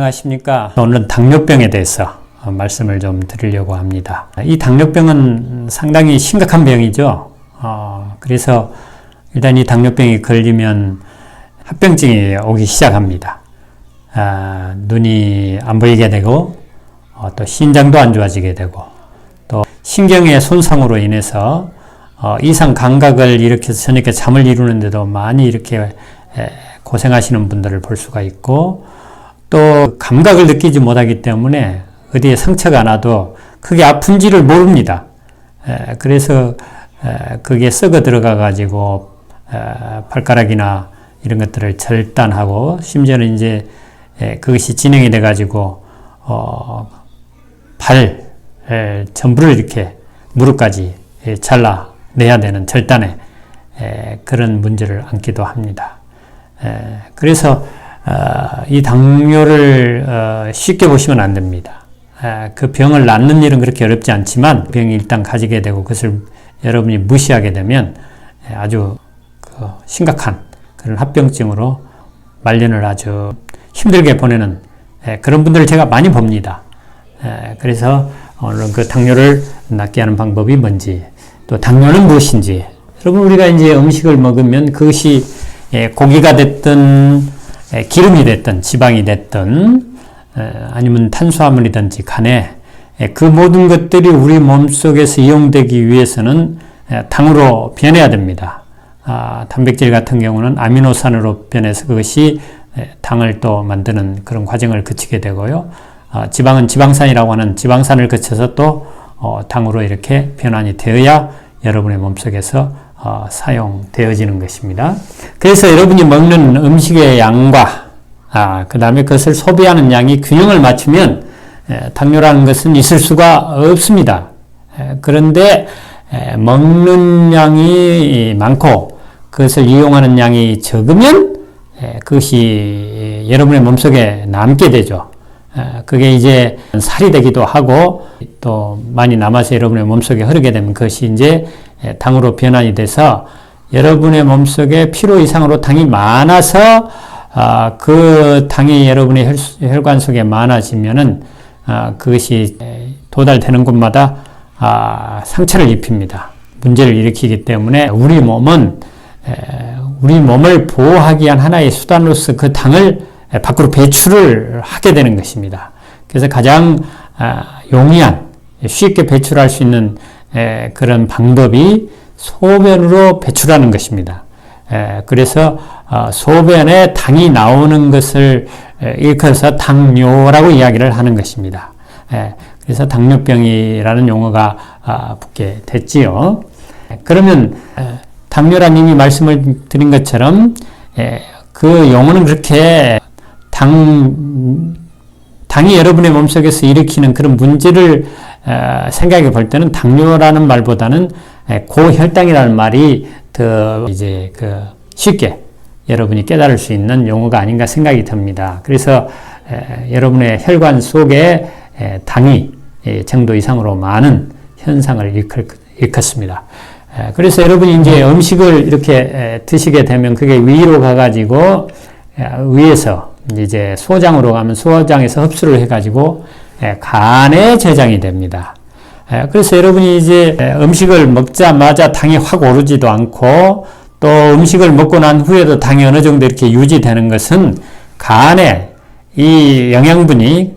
안녕하십니까. 오늘은 당뇨병에 대해서 말씀을 좀 드리려고 합니다. 이 당뇨병은 상당히 심각한 병이죠. 그래서 일단 이 당뇨병이 걸리면 합병증이 오기 시작합니다. 눈이 안 보이게 되고 또 신장도 안 좋아지게 되고 또 신경의 손상으로 인해서 이상 감각을 일으켜서 저녁에 잠을 이루는데도 많이 이렇게 고생하시는 분들을 볼 수가 있고, 또 감각을 느끼지 못하기 때문에 어디에 상처가 나도 그게 아픈지를 모릅니다. 그래서 그게 썩어 들어가 가지고 발가락이나 이런 것들을 절단하고, 심지어는 이제 그것이 진행이 돼 가지고 발 전부를 이렇게 무릎까지 잘라내야 되는 절단의 그런 문제를 안기도 합니다. 그래서 이 당뇨를 쉽게 보시면 안 됩니다. 그 병을 낫는 일은 그렇게 어렵지 않지만, 병이 일단 가지게 되고 그것을 여러분이 무시하게 되면 아주 심각한 그런 합병증으로 말년을 아주 힘들게 보내는 그런 분들을 제가 많이 봅니다. 그래서 오늘 그 당뇨를 낫게 하는 방법이 뭔지, 또 당뇨는 무엇인지, 여러분, 우리가 이제 음식을 먹으면 그것이 고기가 됐든 기름이 됐든 지방이 됐든 아니면 탄수화물이든지 간에 그 모든 것들이 우리 몸속에서 이용되기 위해서는 당으로 변해야 됩니다. 단백질 같은 경우는 아미노산으로 변해서 그것이 당을 또 만드는 그런 과정을 거치게 되고요. 지방은 지방산이라고 하는 지방산을 거쳐서 또 당으로 이렇게 변환이 되어야 여러분의 몸속에서 사용되어지는 것입니다. 그래서 여러분이 먹는 음식의 양과 그 다음에 그것을 소비하는 양이 균형을 맞추면 당뇨라는 것은 있을 수가 없습니다. 그런데 먹는 양이 많고 그것을 이용하는 양이 적으면 그것이 여러분의 몸속에 남게 되죠. 그게 이제 살이 되기도 하고, 또 많이 남아서 여러분의 몸속에 흐르게 되면 그것이 이제 당으로 변환이 돼서 여러분의 몸속에 필요 이상으로 당이 많아서 그 당이 여러분의 혈관 속에 많아지면은 그것이 도달되는 곳마다 상처를 입힙니다. 문제를 일으키기 때문에 우리 몸은 우리 몸을 보호하기 위한 하나의 수단으로서 그 당을 밖으로 배출을 하게 되는 것입니다. 그래서 가장 용이한, 쉽게 배출할 수 있는 그런 방법이 소변으로 배출하는 것입니다. 그래서 소변에 당이 나오는 것을 일컬어서 당뇨라고 이야기를 하는 것입니다. 그래서 당뇨병이라는 용어가 붙게 됐지요. 그러면 당뇨란 이미 말씀을 드린 것처럼 그 용어는 그렇게 당이 여러분의 몸속에서 일으키는 그런 문제를 생각해 볼 때는 당뇨라는 말보다는 고혈당이라는 말이 더 이제 쉽게 여러분이 깨달을 수 있는 용어가 아닌가 생각이 듭니다. 그래서 여러분의 혈관 속에 당이 정도 이상으로 많은 현상을 일컫습니다. 그래서 여러분이 이제 음식을 이렇게 드시게 되면 그게 위로 가가지고 위에서 이제 소장으로 가면 소장에서 흡수를 해가지고 간에 저장이 됩니다. 그래서 여러분이 이제 음식을 먹자마자 당이 확 오르지도 않고, 또 음식을 먹고 난 후에도 당이 어느 정도 이렇게 유지되는 것은 간에 이 영양분이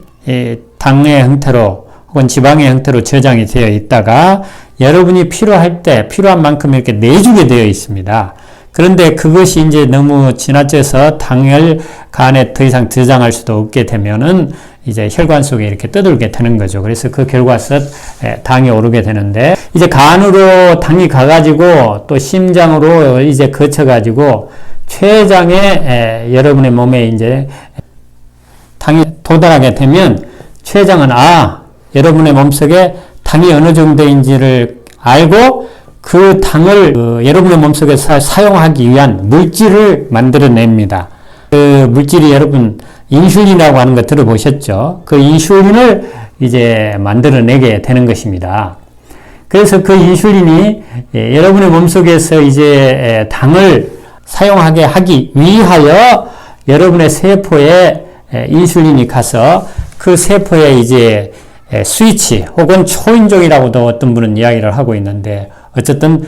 당의 형태로 혹은 지방의 형태로 저장이 되어 있다가 여러분이 필요할 때 필요한 만큼 이렇게 내주게 되어 있습니다. 그런데 그것이 이제 너무 지나쳐서 당을 간에 더 이상 저장할 수도 없게 되면은 이제 혈관 속에 이렇게 떠들게 되는 거죠. 그래서 그 결과서 당이 오르게 되는데, 이제 간으로 당이 가가지고 또 심장으로 이제 거쳐가지고 췌장에 여러분의 몸에 이제 당이 도달하게 되면 췌장은 여러분의 몸속에 당이 어느 정도인지를 알고 그 당을 여러분의 몸속에서 사용하기 위한 물질을 만들어냅니다. 그 물질이 여러분 인슐린이라고 하는 거 들어보셨죠? 그 인슐린을 이제 만들어내게 되는 것입니다. 그래서 그 인슐린이 여러분의 몸속에서 이제 당을 사용하게 하기 위하여 여러분의 세포에 인슐린이 가서 그 세포에 이제 스위치 혹은 초인종이라고도 어떤 분은 이야기를 하고 있는데 어쨌든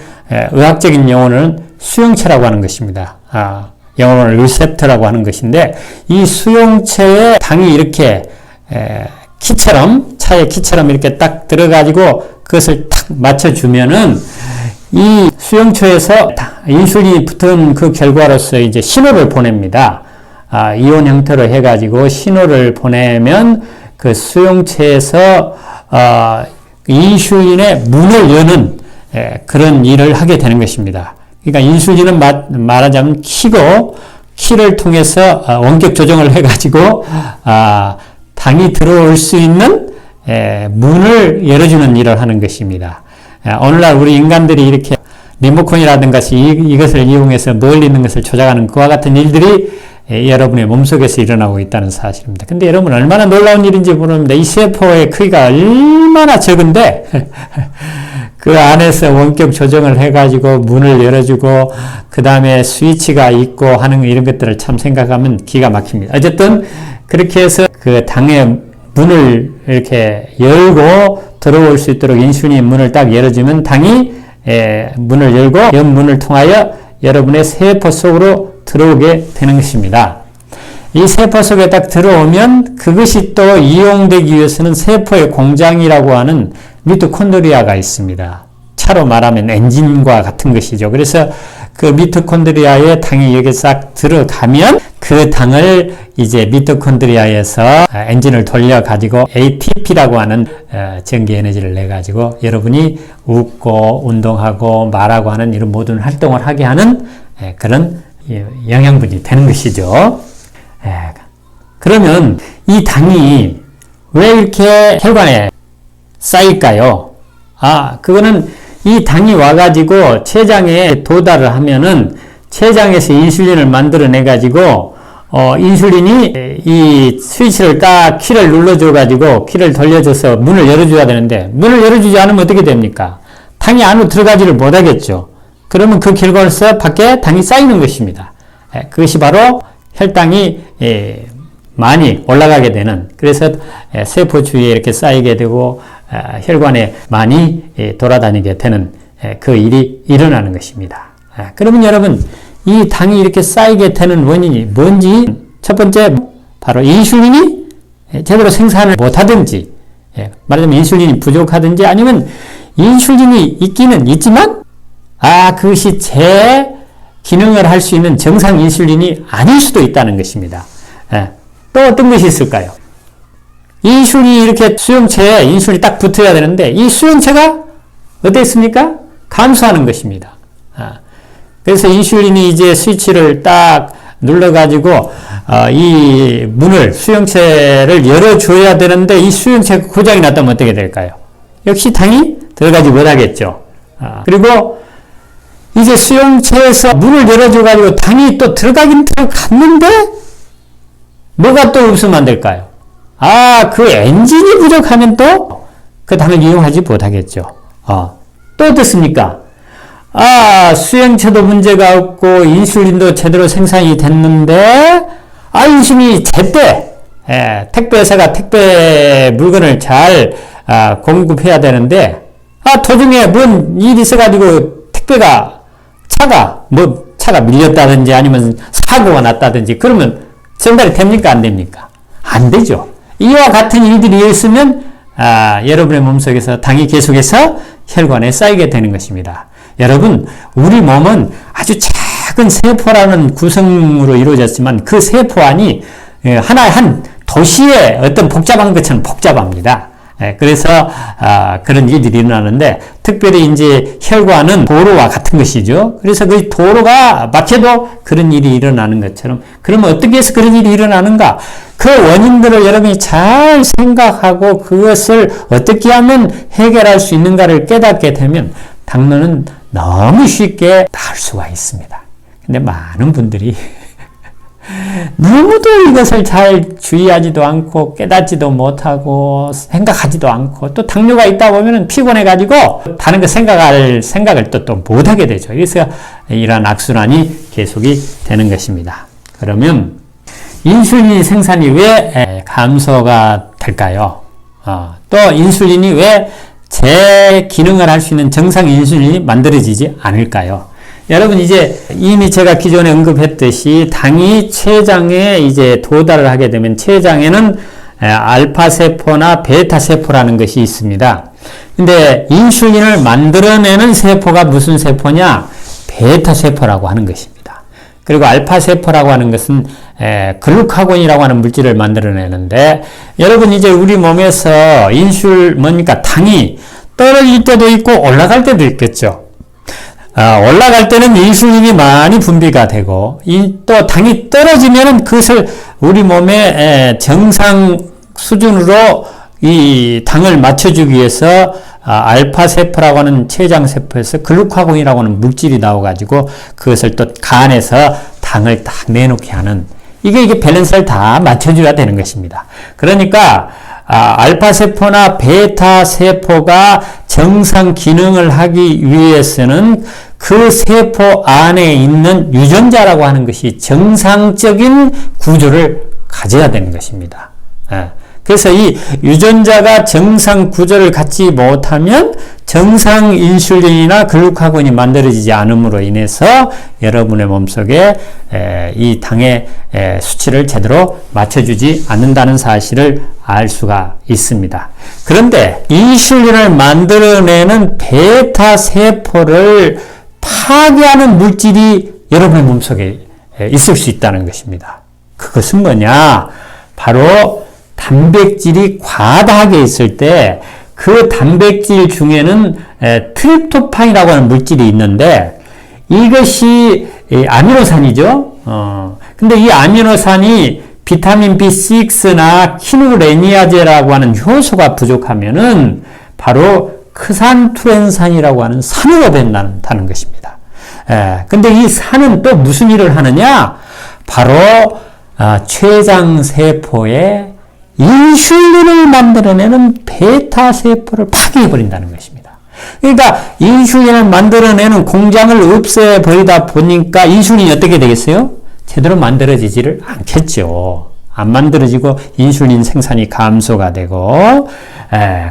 의학적인 용어는 수용체라고 하는 것입니다. 영어로는 리셉터라고 하는 것인데 이 수용체에 당이 이렇게 키처럼 차의 키처럼 이렇게 딱 들어가지고 그것을 탁 맞춰주면은 이 수용체에서 인슐린이 붙은 그 결과로서 이제 신호를 보냅니다. 이온 형태로 해가지고 신호를 보내면 그 수용체에서 인슐린의 문을 여는 그런 일을 하게 되는 것입니다. 그러니까 인슐린은 말하자면 키를 통해서 원격 조정을 해가지고 당이 들어올 수 있는 문을 열어주는 일을 하는 것입니다. 오늘날 우리 인간들이 이렇게 리모컨이라든가 이것을 이용해서 멀리 있는 것을 조작하는 그와 같은 일들이 여러분의 몸속에서 일어나고 있다는 사실입니다. 근데 여러분 얼마나 놀라운 일인지 모릅니다. 이 세포의 크기가 얼마나 적은데 그 안에서 원격 조정을 해가지고 문을 열어주고 그 다음에 스위치가 있고 하는 이런 것들을 참 생각하면 기가 막힙니다. 어쨌든 그렇게 해서 그 당의 문을 이렇게 열고 들어올 수 있도록 인슐린이 문을 딱 열어주면 당이 문을 열고 연 문을 통하여 여러분의 세포 속으로 들어오게 되는 것입니다. 이 세포 속에 딱 들어오면 그것이 또 이용되기 위해서는 세포의 공장이라고 하는 미토콘드리아가 있습니다. 차로 말하면 엔진과 같은 것이죠. 그래서 그 미토콘드리아에 당이 여기 싹 들어가면 그 당을 이제 미토콘드리아에서 엔진을 돌려 가지고 ATP라고 하는 전기 에너지를 내 가지고 여러분이 웃고 운동하고 말하고 하는 이런 모든 활동을 하게 하는 그런 영양분이 되는 것이죠. 그러면 이 당이 왜 이렇게 혈관에 쌓일까요? 그거는 이 당이 와가지고 췌장에 도달을 하면은 췌장에서 인슐린을 만들어내가지고 인슐린이 이 스위치를 딱 키를 눌러줘가지고 키를 돌려줘서 문을 열어줘야 되는데 문을 열어주지 않으면 어떻게 됩니까? 당이 안으로 들어가지를 못하겠죠. 그러면 그 결과로서 밖에 당이 쌓이는 것입니다. 그것이 바로 혈당이 많이 올라가게 되는, 그래서 세포 주위에 이렇게 쌓이게 되고 혈관에 많이 돌아다니게 되는 그 일이 일어나는 것입니다. 그러면 여러분 이 당이 이렇게 쌓이게 되는 원인이 뭔지, 첫 번째 바로 인슐린이 제대로 생산을 못하든지, 말하자면 인슐린이 부족하든지, 아니면 인슐린이 있기는 있지만 그것이 제 기능을 할 수 있는 정상 인슐린이 아닐 수도 있다는 것입니다. 또 어떤 것이 있을까요? 인슐린이 이렇게 수용체에 인슐린이 딱 붙어야 되는데 이 수용체가 어땠습니까? 감소하는 것입니다. 그래서 인슐린이 이제 스위치를 딱 눌러가지고 이 문을, 수용체를 열어줘야 되는데 이 수용체가 고장이 났다면 어떻게 될까요? 역시 당이 들어가지 못하겠죠. 그리고 이제 수용체에서 문을 열어줘가지고 당이 또 들어가긴 들어갔는데 뭐가 또 없으면 안 될까요? 그 엔진이 부족하면 또 그 당을 이용하지 못하겠죠. 또 어떻습니까? 수용체도 문제가 없고 인슐린도 제대로 생산이 됐는데 인슐린이 제때 택배회사가 택배 물건을 잘 공급해야 되는데 도중에 뭔 일이 있어가지고 차가 밀렸다든지 아니면 사고가 났다든지 그러면 전달이 됩니까? 안 됩니까? 안 되죠. 이와 같은 일들이 있으면 여러분의 몸속에서 당이 계속해서 혈관에 쌓이게 되는 것입니다. 여러분, 우리 몸은 아주 작은 세포라는 구성으로 이루어졌지만 그 세포 안이 하나의 한 도시의 어떤 복잡한 것처럼 복잡합니다. 그래서 그런 일들이 일어나는데, 특별히 이제 혈관은 도로와 같은 것이죠. 그래서 그 도로가 막혀도 그런 일이 일어나는 것처럼, 그러면 어떻게 해서 그런 일이 일어나는가? 그 원인들을 여러분이 잘 생각하고 그것을 어떻게 하면 해결할 수 있는가를 깨닫게 되면 당뇨는 너무 쉽게 나을 수가 있습니다. 근데 많은 분들이 너무도 이것을 잘 주의하지도 않고 깨닫지도 못하고 생각하지도 않고, 또 당뇨가 있다 보면 피곤해가지고 다른 거 생각을 또 못하게 되죠. 그래서 이러한 악순환이 계속이 되는 것입니다. 그러면 인슐린 생산이 왜 감소가 될까요? 또 인슐린이 왜 제 기능을 할 수 있는 정상 인슐린이 만들어지지 않을까요? 여러분 이제 이미 제가 기존에 언급했듯이 당이 췌장에 이제 도달을 하게 되면 췌장에는 알파세포나 베타세포라는 것이 있습니다. 근데 인슐린을 만들어내는 세포가 무슨 세포냐? 베타세포라고 하는 것입니다. 그리고 알파세포라고 하는 것은 글루카곤이라고 하는 물질을 만들어내는데, 여러분 이제 우리 몸에서 뭡니까? 당이 떨어질 때도 있고 올라갈 때도 있겠죠. 올라갈 때는 인슐린이 많이 분비가 되고, 또 당이 떨어지면은 그것을 우리 몸의 정상 수준으로 이 당을 맞춰주기 위해서 알파세포라고 하는 췌장세포에서 글루카곤이라고 하는 물질이 나와가지고 그것을 또 간에서 당을 딱 내놓게 하는, 이게 밸런스를 다 맞춰줘야 되는 것입니다. 그러니까 알파세포나 베타세포가 정상 기능을 하기 위해서는 그 세포 안에 있는 유전자라고 하는 것이 정상적인 구조를 가져야 되는 것입니다. 그래서 이 유전자가 정상 구조를 갖지 못하면 정상 인슐린이나 글루카곤이 만들어지지 않음으로 인해서 여러분의 몸속에 이 당의 수치를 제대로 맞춰주지 않는다는 사실을 알 수가 있습니다. 그런데 인슐린을 만들어내는 베타세포를 파괴하는 물질이 여러분의 몸속에 있을 수 있다는 것입니다. 그것은 뭐냐? 바로 단백질이 과다하게 있을 때 그 단백질 중에는 트립토판이라고 하는 물질이 있는데, 이것이 아미노산이죠. 근데 이 아미노산이 비타민 B6나 키누레니아제라고 하는 효소가 부족하면은 바로 크산투렌산이라고 하는 산으로 변한다는 것입니다. 근데 이 산은 또 무슨 일을 하느냐? 바로 췌장세포에 인슐린을 만들어내는 베타세포를 파괴해버린다는 것입니다. 그러니까 인슐린을 만들어내는 공장을 없애버리다 보니까 인슐린이 어떻게 되겠어요? 제대로 만들어지지를 않겠죠. 안 만들어지고 인슐린 생산이 감소가 되고,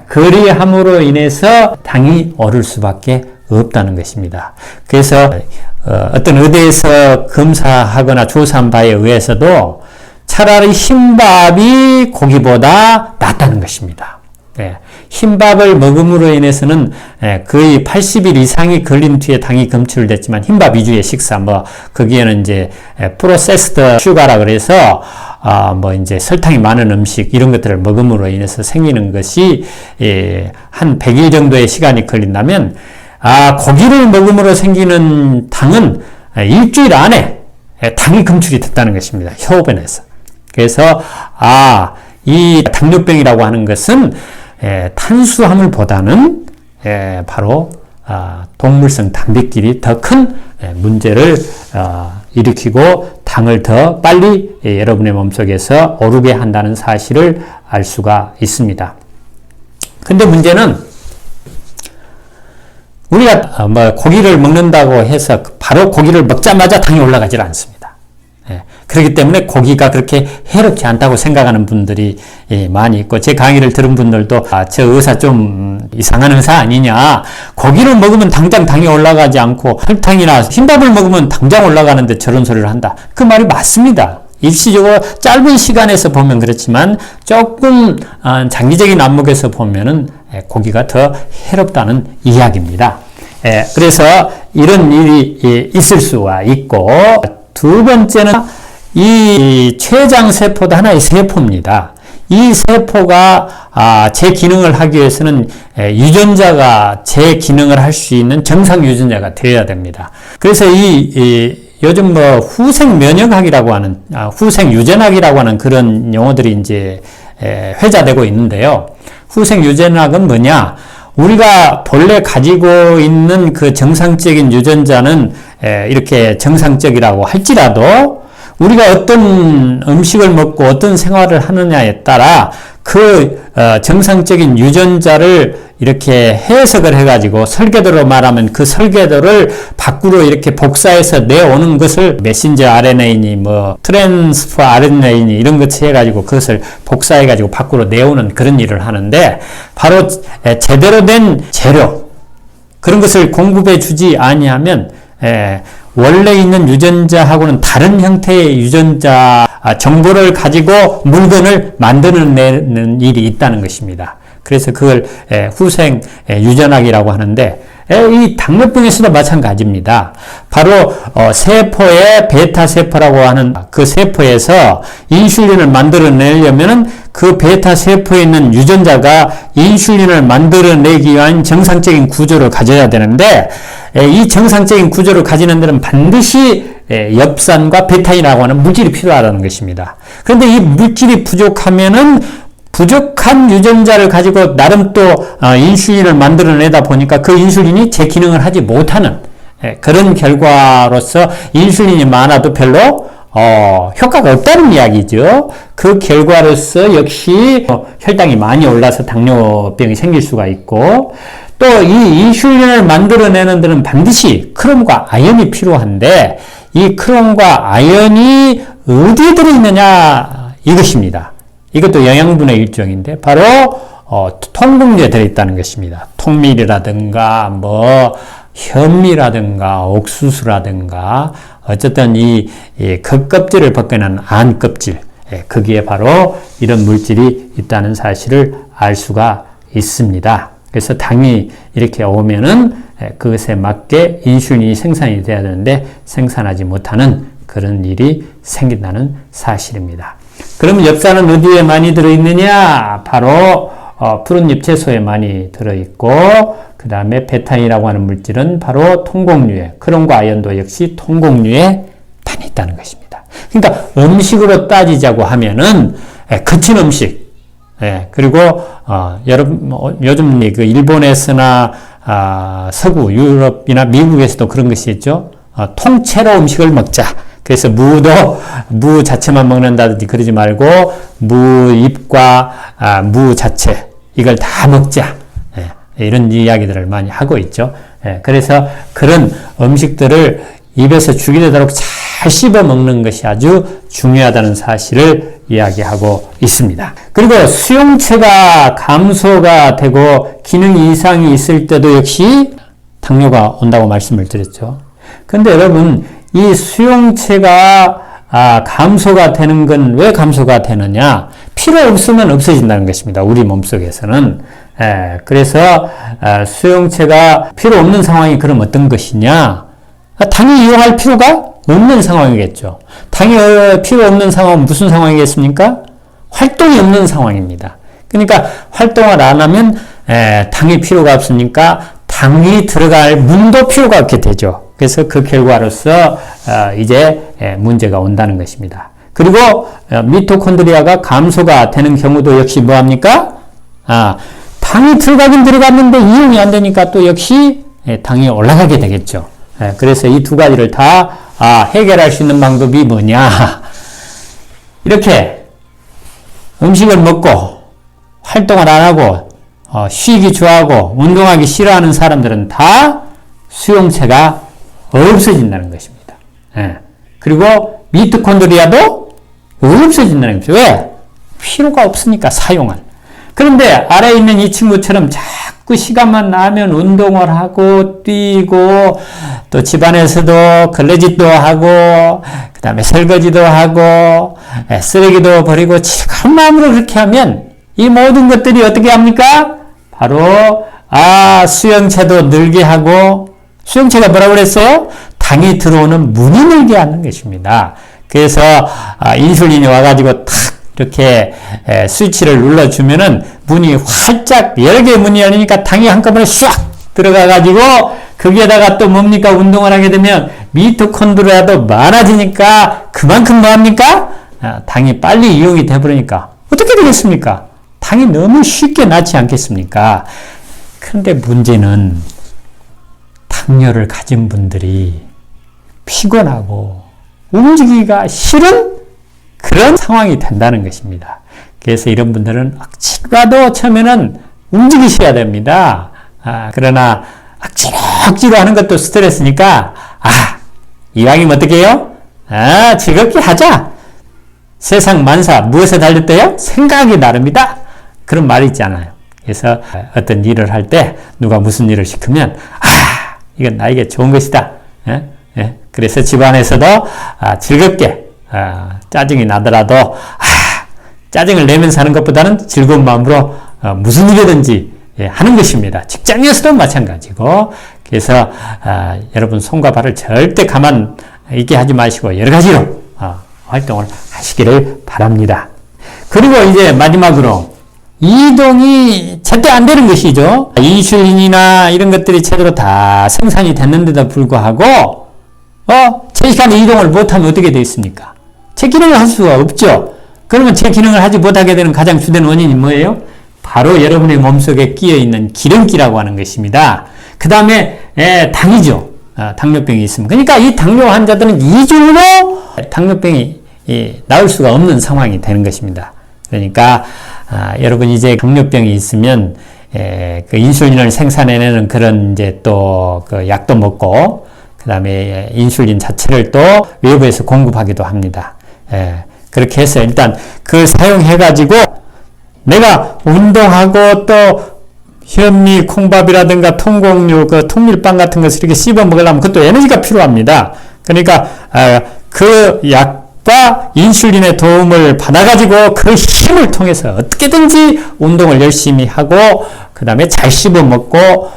그리함으로 인해서 당이 오를 수밖에 없다는 것입니다. 그래서 어떤 의대에서 검사하거나 조사한 바에 의해서도 차라리 흰밥이 고기보다 낫다는 것입니다. 흰밥을 먹음으로 인해서는 거의 80일 이상이 걸린 뒤에 당이 검출됐지만, 흰밥 위주의 식사, 거기에는 이제 프로세스드 슈가라 그래서 이제 설탕이 많은 음식, 이런 것들을 먹음으로 인해서 생기는 것이 한 100일 정도의 시간이 걸린다면, 고기를 먹음으로 생기는 당은 일주일 안에 당이 검출이 됐다는 것입니다. 혈변에서. 그래서 이 당뇨병이라고 하는 것은 탄수화물보다는 바로 동물성 단백질이 더 큰 문제를 일으키고 당을 더 빨리 여러분의 몸속에서 오르게 한다는 사실을 알 수가 있습니다. 근데 문제는 우리가 고기를 먹는다고 해서 바로 고기를 먹자마자 당이 올라가질 않습니다. 그렇기 때문에 고기가 그렇게 해롭지 않다고 생각하는 분들이 많이 있고, 제 강의를 들은 분들도 저 의사 좀 이상한 의사 아니냐, 고기를 먹으면 당장 당이 올라가지 않고 설탕이나 흰밥을 먹으면 당장 올라가는데 저런 소리를 한다. 그 말이 맞습니다. 일시적으로 짧은 시간에서 보면 그렇지만 조금 장기적인 안목에서 보면은 고기가 더 해롭다는 이야기입니다. 그래서 이런 일이 있을 수가 있고, 두 번째는 이 췌장세포도 하나의 세포입니다. 이 세포가 제 기능을 하기 위해서는 유전자가 제 기능을 할 수 있는 정상 유전자가 되어야 됩니다. 그래서 요즘 후생 면역학이라고 하는, 후생 유전학이라고 하는 그런 용어들이 이제 회자되고 있는데요. 후생 유전학은 뭐냐? 우리가 본래 가지고 있는 그 정상적인 유전자는 이렇게 정상적이라고 할지라도 우리가 어떤 음식을 먹고 어떤 생활을 하느냐에 따라 그 정상적인 유전자를 이렇게 해석을 해가지고 설계도로 말하면 그 설계도를 밖으로 이렇게 복사해서 내오는 것을 메신저 RNA니 뭐 트랜스퍼 RNA니 이런 것 해가지고 그것을 복사해가지고 밖으로 내오는 그런 일을 하는데 바로 제대로 된 재료 그런 것을 공급해 주지 아니하면 원래 있는 유전자하고는 다른 형태의 유전자 정보를 가지고 물건을 만드는 일이 있다는 것입니다. 그래서 그걸 후생 유전학이라고 하는데 이 당뇨병에서도 마찬가지입니다. 바로 세포의 베타 세포라고 하는 그 세포에서 인슐린을 만들어내려면 그 베타 세포에 있는 유전자가 인슐린을 만들어내기 위한 정상적인 구조를 가져야 되는데 이 정상적인 구조를 가지는 데는 반드시 엽산과 베타인이라고 하는 물질이 필요하다는 것입니다. 그런데 이 물질이 부족하면은 부족한 유전자를 가지고 나름 또 인슐린을 만들어내다 보니까 그 인슐린이 제 기능을 하지 못하는 그런 결과로서 인슐린이 많아도 별로 효과가 없다는 이야기죠. 그 결과로서 역시 혈당이 많이 올라서 당뇨병이 생길 수가 있고 또 이 인슐린을 만들어내는 데는 반드시 크롬과 아연이 필요한데 이 크롬과 아연이 어디에 들어있느냐 이것입니다. 이것도 영양분의 일종인데 바로 통곡류에 들어있다는 것입니다. 통밀이라든가 뭐 현미라든가 옥수수라든가 어쨌든 이 겉껍질을 벗겨낸 안껍질 거기에 바로 이런 물질이 있다는 사실을 알 수가 있습니다. 그래서 당이 이렇게 오면은 그것에 맞게 인슐린이 생산이 돼야 되는데 생산하지 못하는 그런 일이 생긴다는 사실입니다. 그럼 엽산은 어디에 많이 들어있느냐? 바로 푸른 잎 채소에 많이 들어있고 그 다음에 베타인이라고 하는 물질은 바로 통곡류에 크롬과 아연도 역시 통곡류에 많이 있다는 것입니다. 그러니까 음식으로 따지자고 하면은 거친 음식 그리고 여러분 요즘 그 일본에서나 서구 유럽이나 미국에서도 그런 것이 있죠. 통째로 음식을 먹자. 그래서 무 자체만 먹는다든지 그러지 말고 무 잎과 무 자체 이걸 다 먹자. 이런 이야기들을 많이 하고 있죠. 그래서 그런 음식들을 입에서 죽이 되도록 잘 씹어 먹는 것이 아주 중요하다는 사실을 이야기하고 있습니다. 그리고 수용체가 감소가 되고 기능 이상이 있을 때도 역시 당뇨가 온다고 말씀을 드렸죠. 근데 여러분 이 수용체가 감소가 되는 건 왜 감소가 되느냐? 필요 없으면 없어진다는 것입니다. 우리 몸속에서는. 그래서 수용체가 필요 없는 상황이 그럼 어떤 것이냐? 당이 이용할 필요가 없는 상황이겠죠. 당이 필요 없는 상황은 무슨 상황이겠습니까? 활동이 없는 상황입니다. 그러니까 활동을 안 하면 당이 필요가 없으니까 당이 들어갈 문도 필요가 없게 되죠. 그래서 그 결과로서 이제 문제가 온다는 것입니다. 그리고 미토콘드리아가 감소가 되는 경우도 역시 뭐합니까? 당이 들어가긴 들어갔는데 이용이 안 되니까 또 역시 당이 올라가게 되겠죠. 그래서 이 두 가지를 다 해결할 수 있는 방법이 뭐냐? 이렇게 음식을 먹고 활동을 안 하고 쉬기 좋아하고 운동하기 싫어하는 사람들은 다 수용체가 없어진다는 것입니다. 그리고 미토콘드리아도 없어진다는 것이죠. 왜? 필요가 없으니까 사용할. 그런데 아래에 있는 이 친구처럼 자꾸 시간만 나면 운동을 하고 뛰고 또 집안에서도 걸레질도 하고 그 다음에 설거지도 하고 쓰레기도 버리고 즐거운 마음으로 그렇게 하면 이 모든 것들이 어떻게 합니까? 바로 수용체도 늘게 하고 수용체가 뭐라고 그랬어요? 당이 들어오는 문이 늘게 하는 것입니다. 그래서 인슐린이 와가지고 탁 이렇게 스위치를 눌러주면은 문이 활짝 여러 개의 문이 열리니까 당이 한꺼번에 샥 들어가가지고 거기에다가 또 뭡니까? 운동을 하게 되면 미토콘드리아도 많아지니까 그만큼 뭐합니까? 당이 빨리 이용이 돼버리니까 어떻게 되겠습니까? 당이 너무 쉽게 낳지 않겠습니까? 그런데 문제는 당뇨를 가진 분들이 피곤하고 움직이기가 싫은 그런 상황이 된다는 것입니다. 그래서 이런 분들은 억지로라도 처음에는 움직이셔야 됩니다. 그러나 억지로 하는 것도 스트레스니까 이왕이면 어떻게 해요? 즐겁게 하자. 세상 만사 무엇에 달렸대요? 생각이 나릅니다. 그런 말이 있잖아요. 그래서 어떤 일을 할 때 누가 무슨 일을 시키면 이건 나에게 좋은 것이다. 그래서 집안에서도 즐겁게 짜증이 나더라도 짜증을 내면서 하는 것보다는 즐거운 마음으로 무슨 일이든지 하는 것입니다. 직장에서도 마찬가지고. 그래서 여러분 손과 발을 절대 가만 있게 하지 마시고 여러 가지로 활동을 하시기를 바랍니다. 그리고 이제 마지막으로 이동이 절대 안 되는 것이죠. 인슐린이나 이런 것들이 제대로 다 생산이 됐는데도 불구하고 제 시간에 이동을 못하면 어떻게 되겠습니까? 제 기능을 할 수가 없죠. 그러면 제 기능을 하지 못하게 되는 가장 주된 원인이 뭐예요? 바로 여러분의 몸속에 끼어있는 기름기라고 하는 것입니다. 그 다음에 당이죠. 당뇨병이 있으면. 그러니까 이 당뇨 환자들은 이중으로 당뇨병이 나을 수가 없는 상황이 되는 것입니다. 그러니까 여러분 이제 당뇨병이 있으면 그 인슐린을 생산해내는 그런 이제 또 그 약도 먹고 그 다음에 인슐린 자체를 또 외부에서 공급하기도 합니다. 그렇게 해서 일단 그걸 사용해가지고 내가 운동하고 또 현미, 콩밥이라든가 통곡류, 그 통밀빵 같은 것을 이렇게 씹어 먹으려면 그것도 에너지가 필요합니다. 그러니까 그 약과 인슐린의 도움을 받아가지고 그 힘을 통해서 어떻게든지 운동을 열심히 하고 그 다음에 잘 씹어 먹고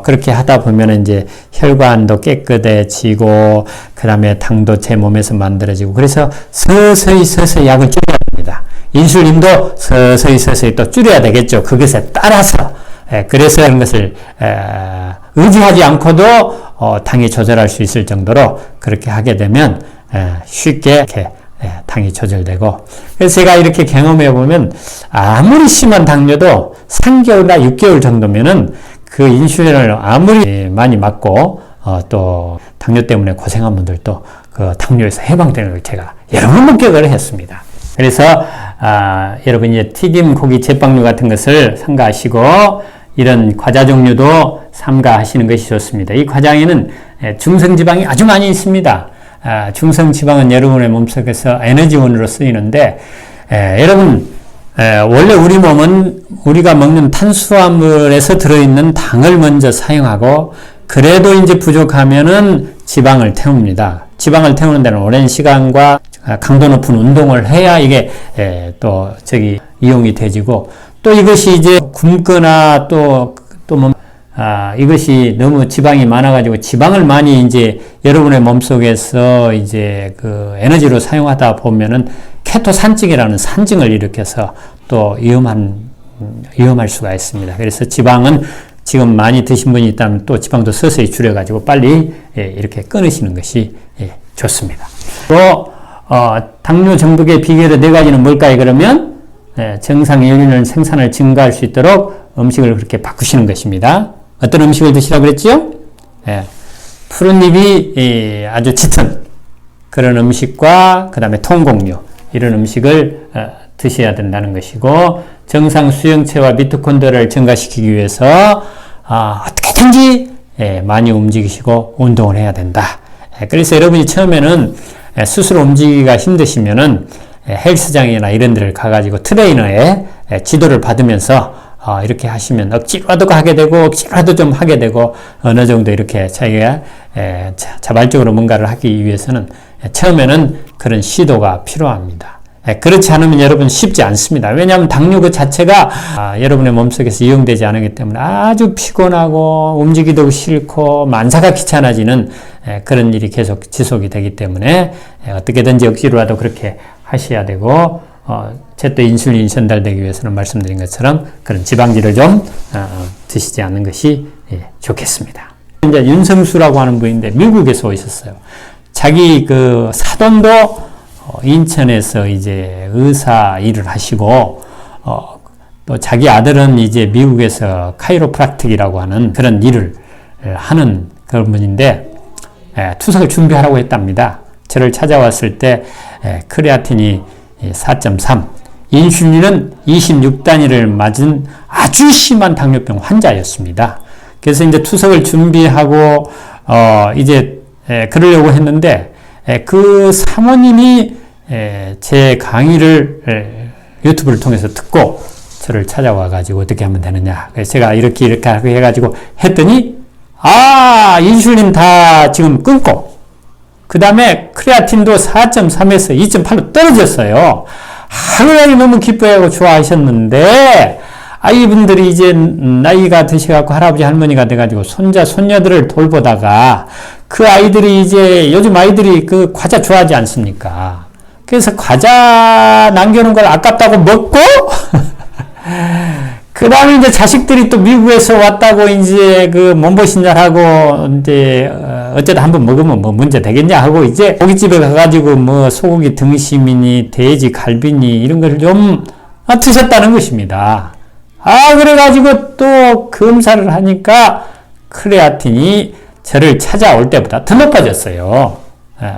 그렇게 하다 보면 이제 혈관도 깨끗해지고 그 다음에 당도 제 몸에서 만들어지고 그래서 서서히 약을 줄여야 됩니다. 인슐린도 서서히 또 줄여야 되겠죠. 그것에 따라서. 그래서 이런 것을 의지하지 않고도 당이 조절할 수 있을 정도로 그렇게 하게 되면 쉽게 이렇게 당이 조절되고 그래서 제가 이렇게 경험해 보면 아무리 심한 당뇨도 3개월이나 6개월 정도면은 그 인슐린을 아무리 많이 맞고 또 당뇨 때문에 고생한 분들도 그 당뇨에서 해방되는 걸 제가 여러 번 목격을 했습니다. 그래서 여러분 이제 튀김 고기 제빵류 같은 것을 삼가하시고 이런 과자 종류도 삼가하시는 것이 좋습니다. 이 과자에는 중성지방이 아주 많이 있습니다. 중성지방은 여러분의 몸속에서 에너지원으로 쓰이는데 여러분 원래 우리 몸은 우리가 먹는 탄수화물에서 들어있는 당을 먼저 사용하고 그래도 이제 부족하면은 지방을 태웁니다. 지방을 태우는 데는 오랜 시간과 강도 높은 운동을 해야 이게 또 이용이 되지고 또 이것이 이제 굶거나 이것이 너무 지방이 많아가지고 지방을 많이 이제 여러분의 몸속에서 이제 그 에너지로 사용하다 보면은 케토산증이라는 산증을 일으켜서 또 위험할 수가 있습니다. 그래서 지방은 지금 많이 드신 분이 있다면 또 지방도 서서히 줄여가지고 빨리 이렇게 끊으시는 것이 좋습니다. 또 당뇨 정독의 비결의 4가지는 뭘까요? 그러면 정상 인슐린 생산을 증가할 수 있도록 음식을 그렇게 바꾸시는 것입니다. 어떤 음식을 드시라고 그랬죠? 푸른잎이 아주 짙은 그런 음식과 그 다음에 통곡류 이런 음식을 드셔야 된다는 것이고 정상 수용체와 미토콘드리아를 증가시키기 위해서 어떻게든지 많이 움직이시고 운동을 해야 된다. 그래서 여러분이 처음에는 스스로 움직이기가 힘드시면은 헬스장이나 이런 데를 가가지고 트레이너의 지도를 받으면서 이렇게 하시면 억지로라도 하게 되고 억지로라도 좀 하게 되고 어느 정도 이렇게 자기가 자발적으로 뭔가를 하기 위해서는 처음에는 그런 시도가 필요합니다. 그렇지 않으면 여러분 쉽지 않습니다. 왜냐하면 당뇨 그 자체가 여러분의 몸속에서 이용되지 않기 때문에 아주 피곤하고 움직이기도 싫고 만사가 귀찮아지는 그런 일이 계속 지속이 되기 때문에 어떻게든지 억지로라도 그렇게 하셔야 되고 제때 인슐린이 전달되기 위해서는 말씀드린 것처럼 그런 지방질을 좀 드시지 않는 것이 좋겠습니다. 이제 윤성수라고 하는 분인데 미국에서 오셨어요. 자기 그 사돈도 인천에서 이제 의사 일을 하시고 또 자기 아들은 이제 미국에서 카이로프락틱이라고 하는 그런 일을 하는 그런 분인데 투석을 준비하라고 했답니다. 저를 찾아왔을 때 크레아틴이 4.3, 인슐린은 26단위를 맞은 아주 심한 당뇨병 환자였습니다. 그래서 이제 투석을 준비하고 이제 그러려고 했는데 그 사모님이 제 강의를 유튜브를 통해서 듣고 저를 찾아와 가지고 어떻게 하면 되느냐. 그래서 제가 이렇게 해가지고 했더니 인슐린 다 지금 끊고 그 다음에 크레아틴도 4.3에서 2.8로 떨어졌어요. 하루종일 너무 기뻐하고 좋아하셨는데 이분들이 이제 나이가 드셔갖고 할아버지 할머니가 돼가지고 손자 손녀들을 돌보다가 그 아이들이 이제 요즘 아이들이 그 과자 좋아하지 않습니까? 그래서 과자 남겨놓은 걸 아깝다고 먹고 그 다음에 이제 자식들이 또 미국에서 왔다고 이제 그 몸보신잘하고 이제 어쨌든 한번 먹으면 뭐 문제 되겠냐 하고 이제 고깃집에 가가지고 뭐 소고기 등심이니 돼지 갈비니 이런 걸 좀 드셨다는 것입니다. 그래가지고 또 검사를 하니까 크레아틴이 저를 찾아올 때보다 더 높아졌어요.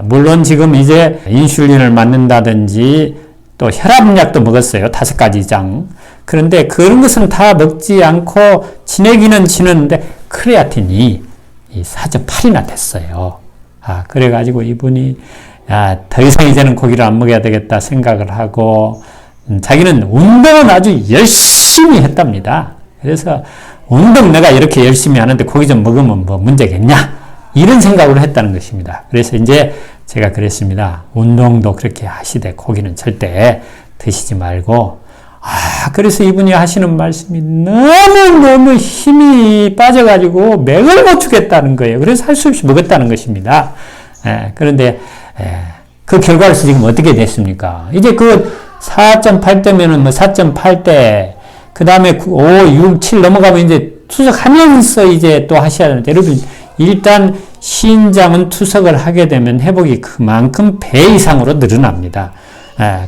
물론 지금 이제 인슐린을 맞는다든지 또 혈압약도 먹었어요. 5가지 이상. 그런데 그런 것은 다 먹지 않고 지내기는 지냈는데 크레아틴이 4.8이나 됐어요. 그래가지고 이분이 더 이상 이제는 고기를 안 먹어야 되겠다 생각을 하고 자기는 운동은 아주 열심히 했답니다. 그래서 운동 내가 이렇게 열심히 하는데 고기 좀 먹으면 뭐 문제겠냐? 이런 생각으로 했다는 것입니다. 그래서 이제 제가 그랬습니다. 운동도 그렇게 하시되 고기는 절대 드시지 말고 그래서 이분이 하시는 말씀이 너무너무 힘이 빠져가지고 맥을 못 추겠다는 거예요. 그래서 할 수 없이 먹었다는 것입니다. 그런데 그 결과로서 지금 어떻게 됐습니까? 이제 그 4.8대면은 뭐 4.8대 그 다음에 5, 6, 7 넘어가면 이제 투석하면서 이제 또 하셔야 되는데 여러분 일단 신장은 투석을 하게 되면 회복이 그만큼 배 이상으로 늘어납니다.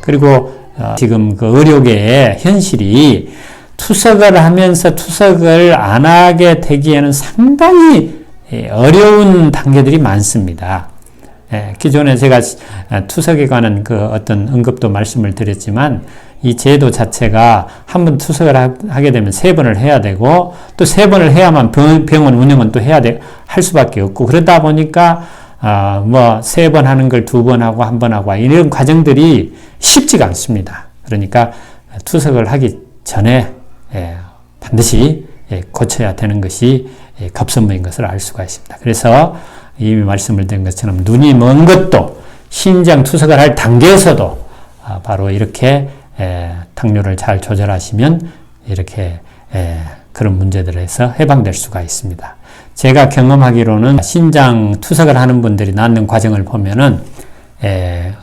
그리고 지금 그 의료계의 현실이 투석을 하면서 투석을 안 하게 되기에는 상당히 어려운 단계들이 많습니다. 기존에 제가 투석에 관한 그 어떤 언급도 말씀을 드렸지만 이 제도 자체가 한 번 투석을 하게 되면 3번을 해야 되고 또 3번을 해야만 병원 운영은 또 할 수밖에 없고 그러다 보니까 뭐 3번 하는 걸 2번 하고 1번 하고 이런 과정들이 쉽지가 않습니다. 그러니까 투석을 하기 전에 반드시 고쳐야 되는 것이 급선무인 것을 알 수가 있습니다. 그래서 이미 말씀을 드린 것처럼 눈이 먼 것도 신장 투석을 할 단계에서도 바로 이렇게 당뇨를 잘 조절하시면 이렇게 그런 문제들에서 해방될 수가 있습니다. 제가 경험하기로는 신장 투석을 하는 분들이 낫는 과정을 보면은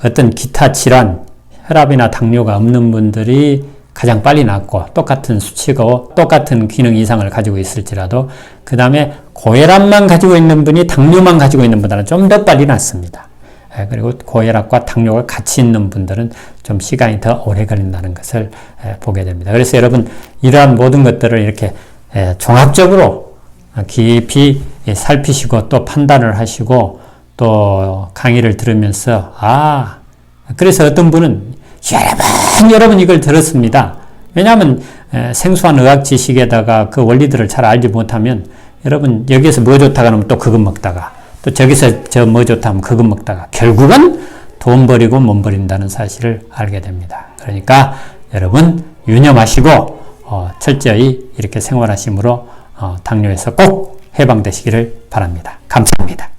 어떤 기타 질환, 혈압이나 당뇨가 없는 분들이 가장 빨리 낫고 똑같은 수치고 똑같은 기능 이상을 가지고 있을지라도 그 다음에 고혈압만 가지고 있는 분이 당뇨만 가지고 있는 분들은 좀 더 빨리 낫습니다. 그리고 고혈압과 당뇨가 같이 있는 분들은 좀 시간이 더 오래 걸린다는 것을 보게 됩니다. 그래서 여러분 이러한 모든 것들을 이렇게 종합적으로 깊이 살피시고 또 판단을 하시고 또 강의를 들으면서 그래서 어떤 분은 여러 번 이걸 들었습니다. 왜냐하면 생소한 의학 지식에다가 그 원리들을 잘 알지 못하면 여러분 여기에서 뭐 좋다가 하면 또 그것 먹다가 또 저기서 저 뭐 좋다 하면 그것 먹다가 결국은 돈 버리고 몸 버린다는 사실을 알게 됩니다. 그러니까 여러분 유념하시고 철저히 이렇게 생활하심으로 당뇨에서 꼭 해방되시기를 바랍니다. 감사합니다.